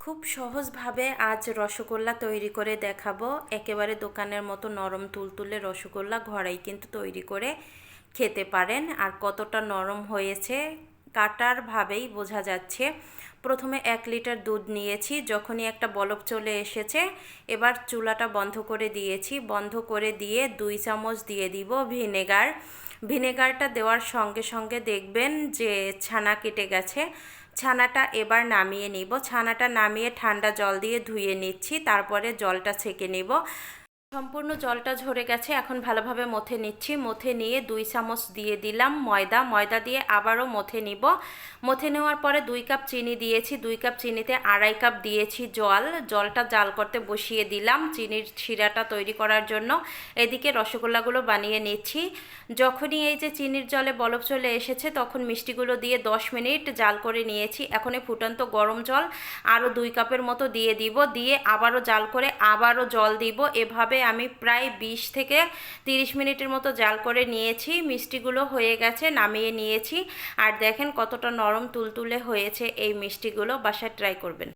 খুব সহজভাবে আজ রসগোল্লা তৈরি করে দেখাবো। একেবারে দোকানের মতো নরম তুলতুলে রসগোল্লা ঘরেই কিন্তু তৈরি করে খেতে পারেন। আর কতটা নরম হয়েছে কাটার ভাবেই বোঝা যাচ্ছে। প্রথমে 1 লিটার দুধ নিয়েছি, যখনই একটা বলক চলে এসেছে এবার চুলাটা বন্ধ করে দিয়েছি। বন্ধ করে দিয়ে 2 চামচ দিয়ে দিব ভিনেগার। ভিনেগারটা দেওয়ার সঙ্গে সঙ্গে দেখবেন যে ছানা কেটে গেছে। ছানাটা এবার নামিয়ে নিব। ছানাটা নামিয়ে ঠান্ডা জল দিয়ে ধুয়ে নিচ্ছি, তারপরে জলটা ছেঁকে নিব। সম্পূর্ণ জলটা ঝরে গেছে, এখন ভালোভাবে মথে নিচ্ছি। মথে নিয়ে 2 চামচ দিয়ে দিলাম ময়দা। ময়দা দিয়ে আবারও মথে নিব। মথে নেওয়ার পরে 2 কাপ চিনি দিয়েছি। 2 কাপ চিনিতে 2.5 কাপ দিয়েছি জল। জলটা জাল করতে বসিয়ে দিলাম চিনির শিরাটা তৈরি করার জন্য। এদিকে রসগোল্লাগুলো বানিয়ে নিচ্ছি। যখনই এই যে চিনির জলে বলক চলে এসেছে তখন মিষ্টিগুলো দিয়ে 10 মিনিট জাল করে নিয়েছি। এখন এই ফুটন্ত গরম জল আরও 2 কাপের মতো দিয়ে দিব। দিয়ে আবারও জাল করে আবারও জল দিব। এভাবে আমি প্রায় 20 থেকে 30 মিনিটের মতো জাল করে নিয়েছি। মিষ্টিগুলো হয়ে গেছে, নামিয়ে নিয়েছি। আর দেখেন কতটা নরম তুলতুলে হয়েছে এই মিষ্টিগুলো। বাসায় ট্রাই করবেন।